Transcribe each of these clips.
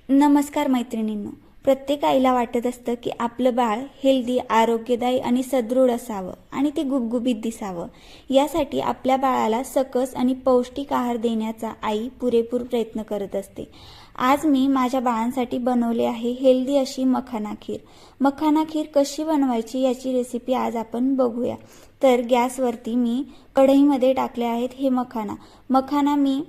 नमस्कार मैत्रिणींनो, प्रत्येक आईला वाटत असतं की आपलं बाळ हेल्दी, आरोग्यदायी आणि सदृढ असावं आणि ते गुबगुबीत दिसावं। यासाठी आपल्या बाळाला सकस आणि पौष्टिक आहार देण्याचा आई पुरेपूर प्रयत्न करत असते। आज मी माझ्या बाळांसाठी बनवले आहे हेल्दी अशी मखाना खीर। मखाना खीर कशी बनवायची याची रेसिपी आज आपण बघूया। तर गॅसवरती मी कढईमध्ये टाकले आहेत हे मखाना मी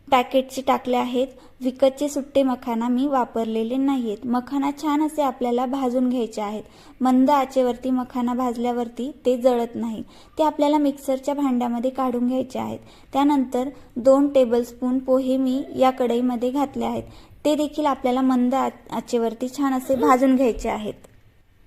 पॅकेटचे टाकले आहेत। विकतचे सुट्टे मखाना मी वापरलेले नाहीत। मखाना छान असे आपल्याला भाजून घ्यायचे आहेत। मंद आचेवरती मखाना भाजल्यावरती ते जळत नाही। ते आपल्याला मिक्सरच्या भांड्यामध्ये काढून घ्यायचे आहेत। त्यानंतर 2 टेबलस्पून पोहे मी या कढईमध्ये घातले आहेत। ते देखील आपल्याला मंद आचेवरती छान असे भाजून घ्यायचे आहेत।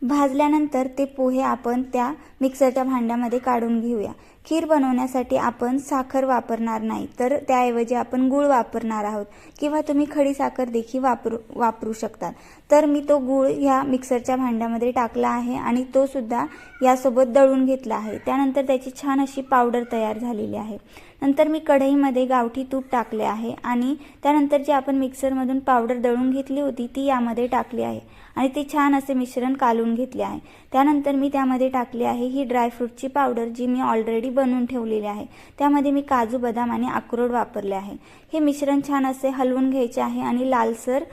भाजल्यानंतर ते पोहे आपण त्या मिक्सरच्या भांड्यामध्ये काढून घेऊया। खीर बनवण्यासाठी आपण साखर वापरणार नाही, तर त्याऐवजी आपण गूळ वापरणार आहोत किंवा तुम्ही खडी साखर देखील वापरू शकता। तर मी तो गूळ ह्या मिक्सरच्या भांड्यामध्ये टाकला आहे आणि तो सुद्धा यासोबत दळून घेतला आहे। त्यानंतर त्याची छान अशी पावडर तयार झालेली आहे। नंतर मी कढईमध्ये गावठी तूप टाकले आहे आणि त्यानंतर जी आपण मिक्सरमधून पावडर दळून घेतली होती ती यामध्ये टाकली आहे आणि ते छान असे मिश्रण कालून घेतले आहे। त्यानंतर मी त्यामध्ये टाकली आहे ही ड्रायफ्रूटची पावडर, जी मी ऑलरेडी बनवून ठेवलेली आहे। त्यामध्ये मी काजू, बदाम आणि अक्रोड वापरले आहे। हे मिश्रण छान असे हलवून घ्यायचे आहे आणि लालसर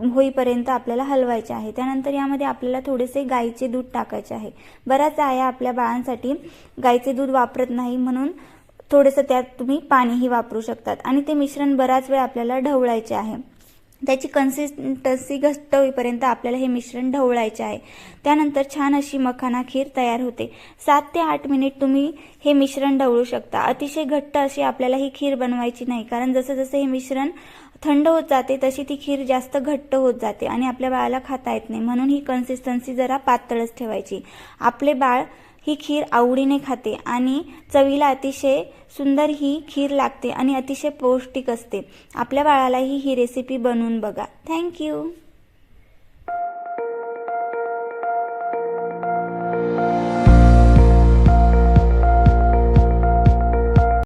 होईपर्यंत आपल्याला हलवायचे आहे। त्यानंतर यामध्ये आपल्याला थोडेसे गाईचे दूध टाकायचे आहे। बऱ्याच आया आपल्या बाळांसाठी गाईचे दूध वापरत नाही, म्हणून थोडेसे त्यात तुम्ही पाणीही वापरू शकतात आणि ते मिश्रण बराच वेळ आपल्याला ढवळायचे आहे। त्याची कन्सिस्टन्सी घट्ट होईपर्यंत आपल्याला हे मिश्रण ढवळायचे आहे। त्यानंतर छान अशी मखाना खीर तयार होते। 7 ते 8 मिनिट तुम्ही हे मिश्रण ढवळू शकता। अतिशय घट्ट अशी आपल्याला ही खीर बनवायची नाही, कारण जसं जसं हे मिश्रण थंड होत जाते तशी ती खीर जास्त घट्ट होत जाते आणि आपल्या बाळाला खाता येत नाही, म्हणून ही कन्सिस्टन्सी जरा पातळच ठेवायची। आपले बाळ ही खीर आवडीने खाते आणि चवीला अतिशय सुंदर ही खीर लागते आणि अतिशय पौष्टिक असते। आपल्या बाळालाही ही रेसिपी बनवून बघा। थँक्यू।